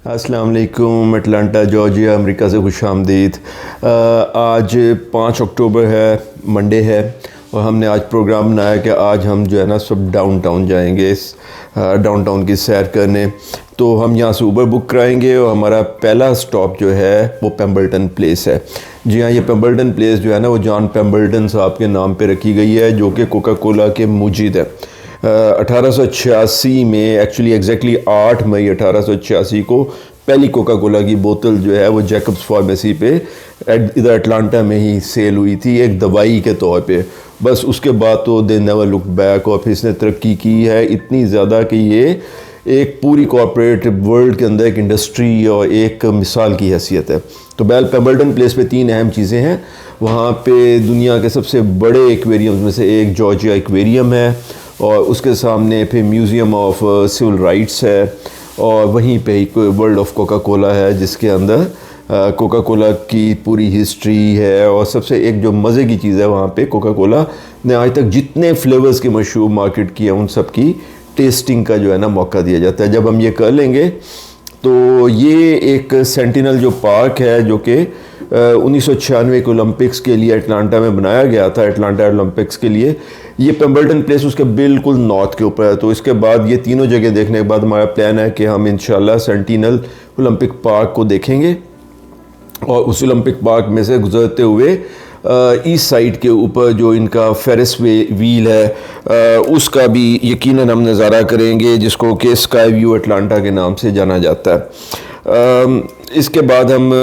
अस्सलाम वालेकुम। Atlanta Georgia America से खुश आमदीद। आज 5 अक्टूबर है, मंडे है, और हमने आज प्रोग्राम बनाया कि आज हम जो है ना सब डाउनटाउन जाएंगे, डाउनटाउन की सैर करने। तो हम यहाँ से ऊबर बुक कराएंगे और हमारा पहला स्टॉप जो है वो पेम्बल्टन प्लेस है। जी हाँ, ये पेम्बल्टन प्लेस जो है ना वो जॉन पेम्बल्टन साहब के नाम पे रखी गई है, जो कि कोका कोला के मुजीद है। 1886 में एक्चुअली एग्जैक्टली 8 मई 1886 को पहली कोका कोला की बोतल जो है वो जैकब्स फार्मेसी पे इधर अटलांटा में ही सेल हुई थी, एक दवाई के तौर पे। बस उसके बाद तो दे नेवर लुक बैक, और फिर इसने तरक्की की है इतनी ज़्यादा कि ये एक पूरी कॉर्पोरेट वर्ल्ड के अंदर एक इंडस्ट्री और एक मिसाल की हैसियत है। तो बैल पेम्बल्टन प्लेस पे 3 अहम चीज़ें हैं। वहाँ पे दुनिया के सबसे बड़े एक्वेरियम्स में से एक जॉर्जिया एक्वेरियम है, और उसके सामने फिर म्यूज़ियम ऑफ सिविल राइट्स है, और वहीं पे एक वर्ल्ड ऑफ कोका कोला है जिसके अंदर कोका कोला की पूरी हिस्ट्री है। और सबसे एक जो मज़े की चीज़ है, वहाँ पे कोका कोला ने आज तक जितने फ्लेवर्स के मशहूर मार्केट किए हैं उन सब की टेस्टिंग का जो है ना मौका दिया जाता है। जब हम ये कर लेंगे तो ये एक सेंटिनल जो पार्क है, जो कि 1996 के ओलंपिक्स के लिए अटलांटा में बनाया गया था, अटलांटा ओलंपिक्स के लिए। ये पेम्बल्टन प्लेस उसके बिल्कुल नॉर्थ के ऊपर है। तो इसके बाद ये तीनों जगह देखने के बाद हमारा प्लान है कि हम इंशाल्लाह सेंटिनल ओलंपिक पार्क को देखेंगे, और उस ओलंपिक पार्क में से गुजरते हुए ईस्ट साइड के ऊपर जो इनका फेरिस व्हील है उसका भी यकीनन हम नज़ारा करेंगे, जिसको कि स्काई व्यू अटलांटा के नाम से जाना जाता है। इसके बाद हम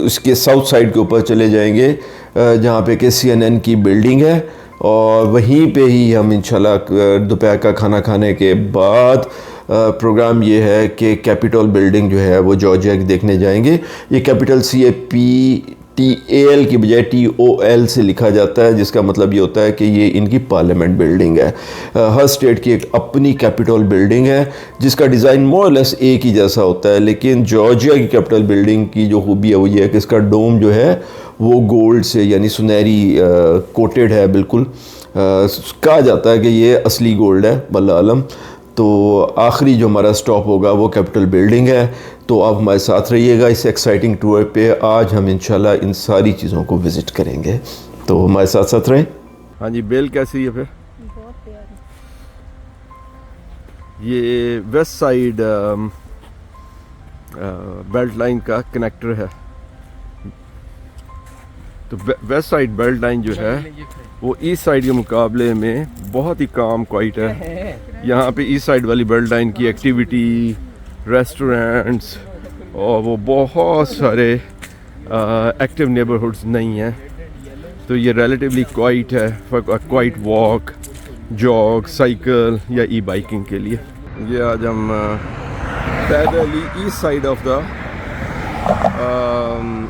इसके साउथ साइड के ऊपर चले जाएंगे, जहाँ पे कि CNN की बिल्डिंग है, और वहीं पे ही हम इंशाल्लाह दोपहर का खाना खाने के बाद प्रोग्राम ये है कि कैपिटल बिल्डिंग जो है वो जॉर्जिया की देखने जाएंगे। ये कैपिटल CAPTAL की बजाय TOL से लिखा जाता है, जिसका मतलब ये होता है कि ये इनकी पार्लियामेंट बिल्डिंग है। हर स्टेट की एक अपनी कैपिटल बिल्डिंग है, जिसका डिज़ाइन मोर और लेस एक ही जैसा होता है। लेकिन जॉर्जिया की कैपिटल बिल्डिंग की जो खूबी है वो ये है कि इसका डोम जो है वो गोल्ड से यानी सुनहरी कोटेड है बिल्कुल। कहा जाता है कि ये असली गोल्ड है, वल्लाह आलम। तो आखिरी जो हमारा स्टॉप होगा वो कैपिटल बिल्डिंग है। तो आप हमारे साथ रहिएगा इस एक्साइटिंग टूर पे। आज हम इंशाल्लाह इन सारी चीज़ों को विज़िट करेंगे, तो हमारे साथ साथ रहें। हाँ जी, बेल कैसी है? फिर बहुत प्यारी। ये वेस्ट साइड बेल्ट लाइन का कनेक्टर है। तो वेस्ट साइड बेल्ट लाइन जो है वो ईस्ट साइड के मुकाबले में बहुत ही काम क्वाइट है। यहाँ पे ईस्ट साइड वाली बेल्ट लाइन की एक्टिविटी, रेस्टोरेंट्स और वो बहुत सारे एक्टिव नेबरहुड्स नहीं हैं। तो ये रिलेटिवली क्वाइट है for quiet walk, jog, cycle या ई बाइकिंग के लिए। ये आज हम पैदल ही east side of the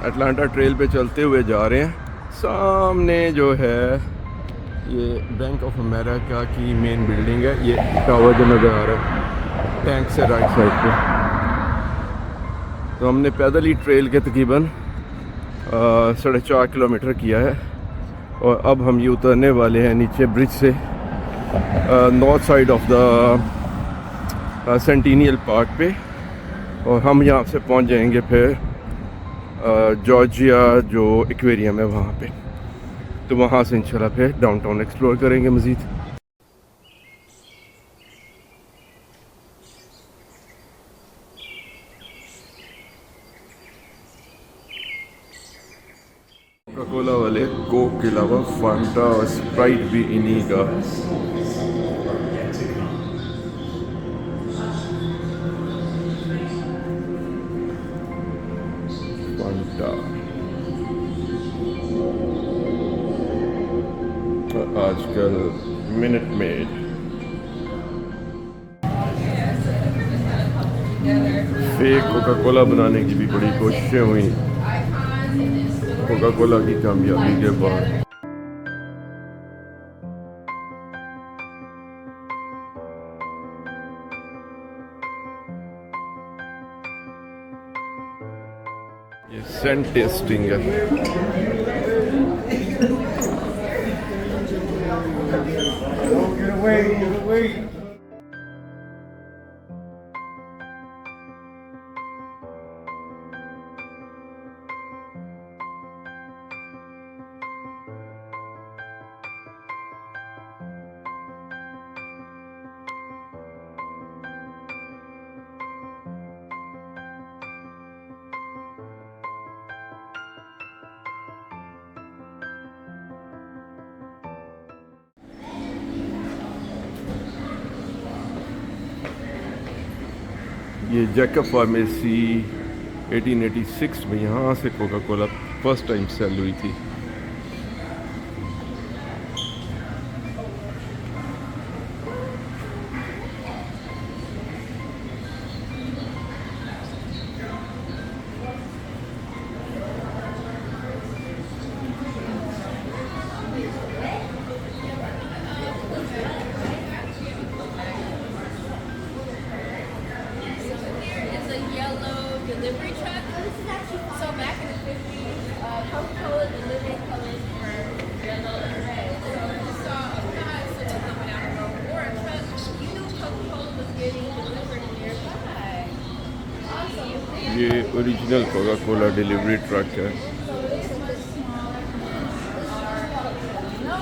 Atlanta trail पे चलते हुए जा रहे हैं। सामने जो है ये बैंक ऑफ अमेरिका की मेन बिल्डिंग है, ये टावर जो नज़र आ रहा है टैंक से राइट साइड पे। तो हमने पैदल ही ट्रेल के तकरीबन 4.5 किलोमीटर किया है, और अब हम ये उतरने वाले हैं नीचे ब्रिज से north side of the centennial park पे, और हम यहाँ से पहुँच जाएंगे फिर जॉर्जिया जो एक्वेरियम है वहाँ पे। तो वहाँ से इंशाल्लाह फिर डाउनटाउन एक्सप्लोर करेंगे मज़ीद। कोका कोला वाले कोक के अलावा फांटा और स्प्राइट भी इन्हीं का। आजकल minute made. Fake Coca Cola बनाने की भी बड़ी कोशिशें हुई कोका कोला की कामयाबी के बाद। ये सेंट टेस्टिंग है। Get away. ये जैकब फार्मेसी 1886 में यहाँ से Coca Cola first time sale हुई थी। Delivery truck. So back in the 50s, Coca-Cola delivered colors were yellow and red. So if you saw a car sitting coming down the road or a truck, you knew Coca-Cola was getting delivered nearby. Awesome. ये original Coca Cola delivery truck है। So this was smaller are no,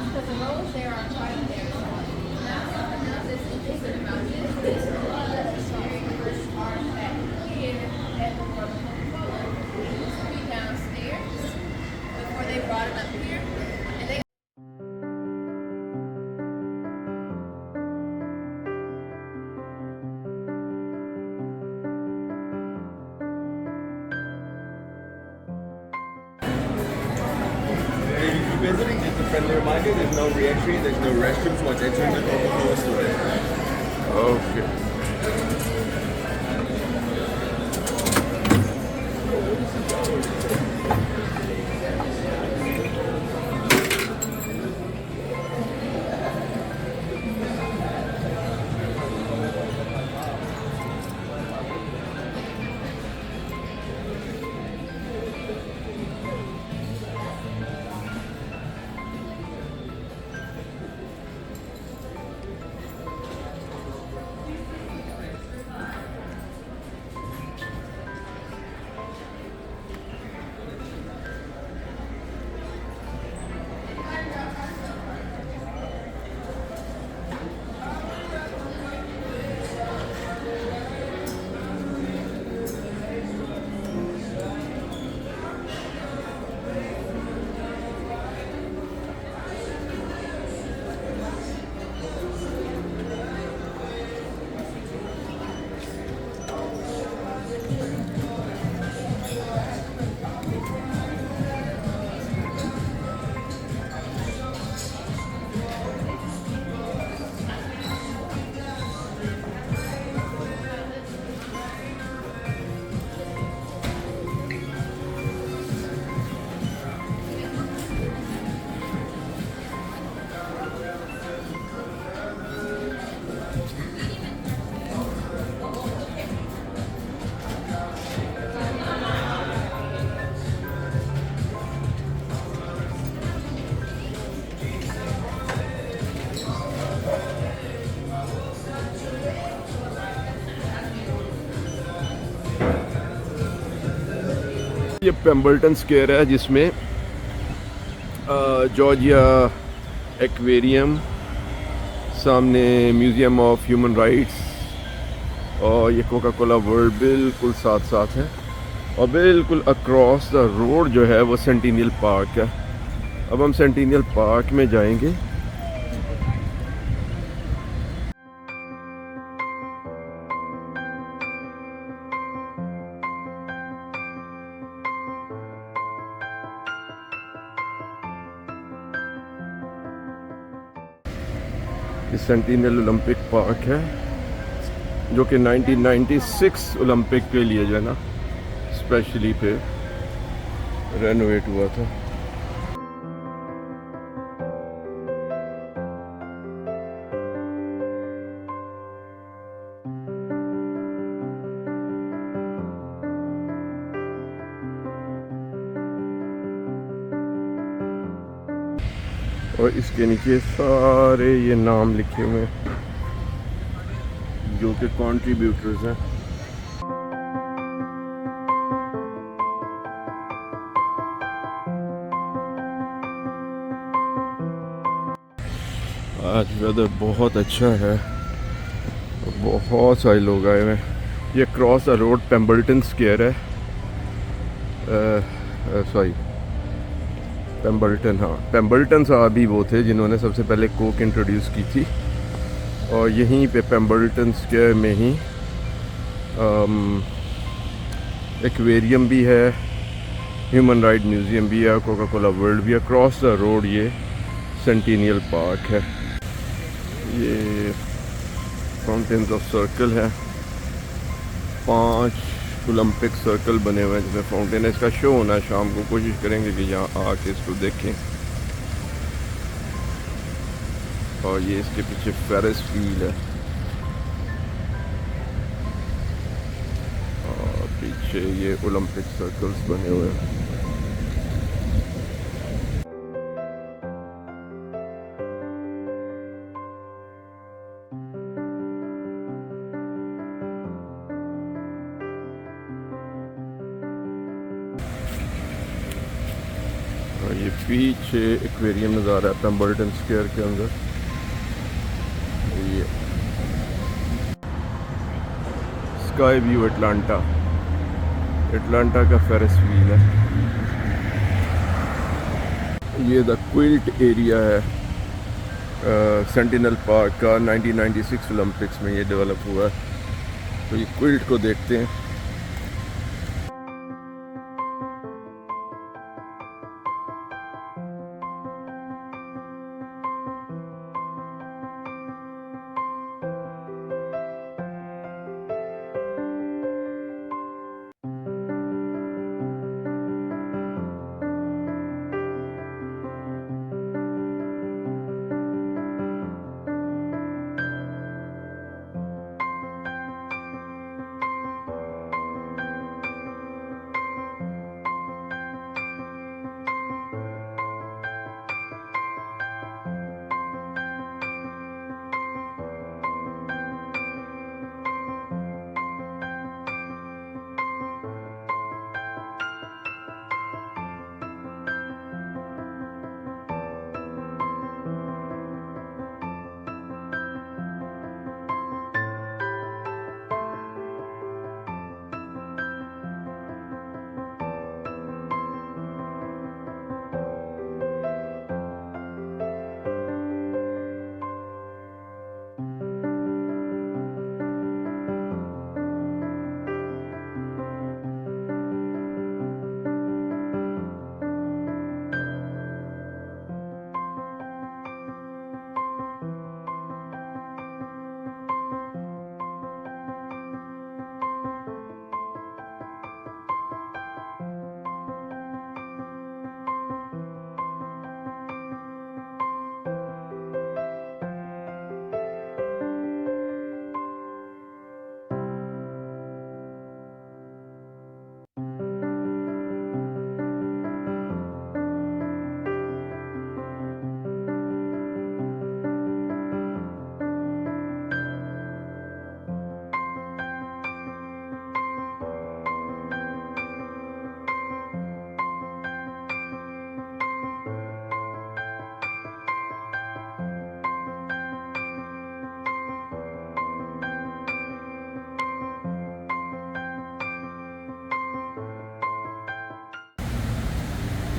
because the roads there are quite there. Now something else is interesting about this is very first artifact here at the World Coca-Cola. It used to be downstairs before they brought it up here. And they If you're visiting, just a friendly reminder, there's no re-entry, there's no restrooms once entering the Coca-Cola store. Okay, ये पेम्बल्टन square है जिसमें Georgia aquarium, सामने museum of human rights और ये Coca Cola world बिल्कुल साथ साथ है। और बिल्कुल अक्रॉस द रोड जो है वो सेंटिनियल पार्क है। अब हम सेंटिनियल पार्क में जाएंगे। ये सेंटिनियल ओलंपिक पार्क है जो कि 1996 ओलंपिक के लिए जो है ना स्पेशली पे रेनोवेट हुआ था। और इसके नीचे सारे ये नाम लिखे हुए हैं जो कि कंट्रीब्यूटर्स हैं। आज वेदर बहुत अच्छा है, बहुत सारे लोग आए हुए हैं। ये क्रॉस द रोड पेम्बल्टन स्क्वायर है, सॉरी पेम्बल्टन, हाँ पेम्बल्टन साहब ही वो थे जिन्होंने सबसे पहले कोक इंट्रोड्यूस की थी। और यहीं पे पेम्बल्टन स्क्वायर में ही एक्वेरियम भी है, ह्यूमन राइट म्यूज़ियम भी है, कोका कोला वर्ल्ड भी है। क्रॉस द रोड ये सेंटिनियल पार्क है। ये फाउंटेन्स ऑफ सर्कल है, 5 ओलंपिक सर्कल बने हुए हैं जिसमें फाउंटेन है। इसका शो होना है शाम को, कोशिश करेंगे कि यहाँ आके इसको देखें। और ये इसके पीछे फेरिस व्हील है और पीछे ये ओलंपिक सर्कल्स बने हुए हैं। और ये पीछे एक्वेरियम नज़र आ रहा है पेम्बल्टन स्क्वायर के अंदर। ये स्काई व्यू अटलांटा, अटलांटा का फेरिस व्हील है। ये द क्विल्ट एरिया है सेंटिनल पार्क का, 1996 ओलंपिक्स में ये डेवलप हुआ है। तो ये क्विल्ट को देखते हैं।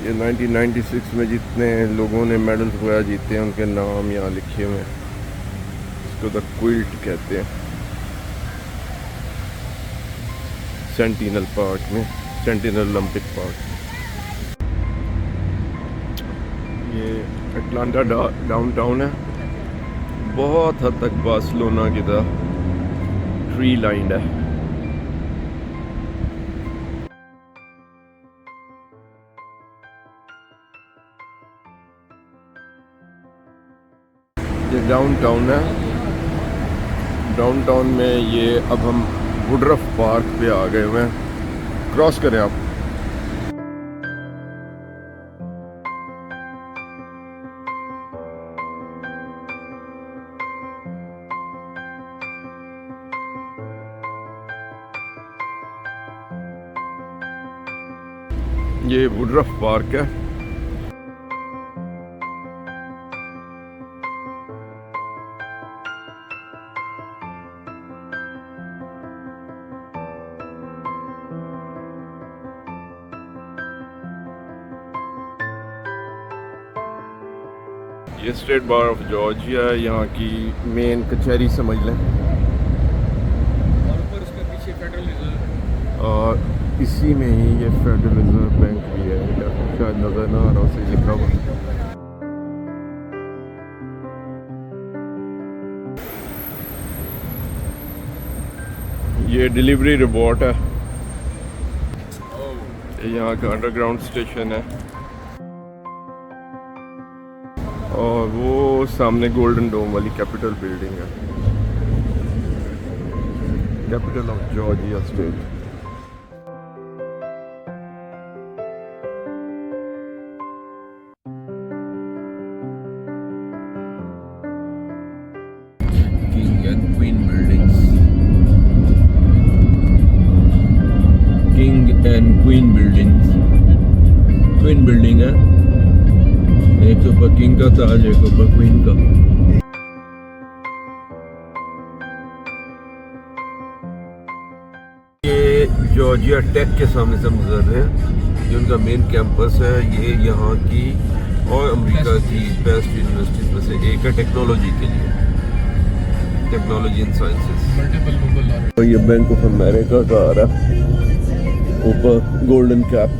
ये 1996 में जितने लोगों ने मेडल्स वगैरह जीते हैं उनके नाम यहाँ लिखे हुए हैं। इसको द क्विल्ट कहते हैं सेंटिनल पार्क में, सेंटिनल ओलंपिक पार्क। ये अटलांटा डाउनटाउन है, बहुत हद तक बार्सिलोना की तरह ट्री लाइंड है। ये डाउनटाउन है। डाउनटाउन में ये अब हम वुडरफ पार्क पे आ गए हुए हैं। क्रॉस करें आप। ये वुडरफ पार्क है। ये स्टेट बार ऑफ जॉर्जिया यहाँ की मेन कचहरी समझ लें। और ऊपर उसके पीछे और इसी में ही ये फेडरल रिजर्व बैंक भी है, शायद नज़र ना आ रहा उसे लिखा हुआ। ये डिलीवरी रिवॉर्ड है, यहाँ का अंडरग्राउंड स्टेशन है और वो सामने गोल्डन डोम वाली कैपिटल बिल्डिंग है, capital of Georgia state. King and queen buildings, king and queen buildings, queen building है, एक के ऊपर किंग का ताज, एक ऊपर क्वीन का। ये जॉर्जिया टेक के सामने से हम गुजर रहे हैं, ये उनका मेन कैंपस है। ये यहाँ की और अमेरिका की बेस्ट यूनिवर्सिटीज में से एक है टेक्नोलॉजी के लिए, टेक्नोलॉजी एंड साइंसेस। तो ये बैंक ऑफ अमेरिका का आ रहा है ऊपर, गोल्डन कैप।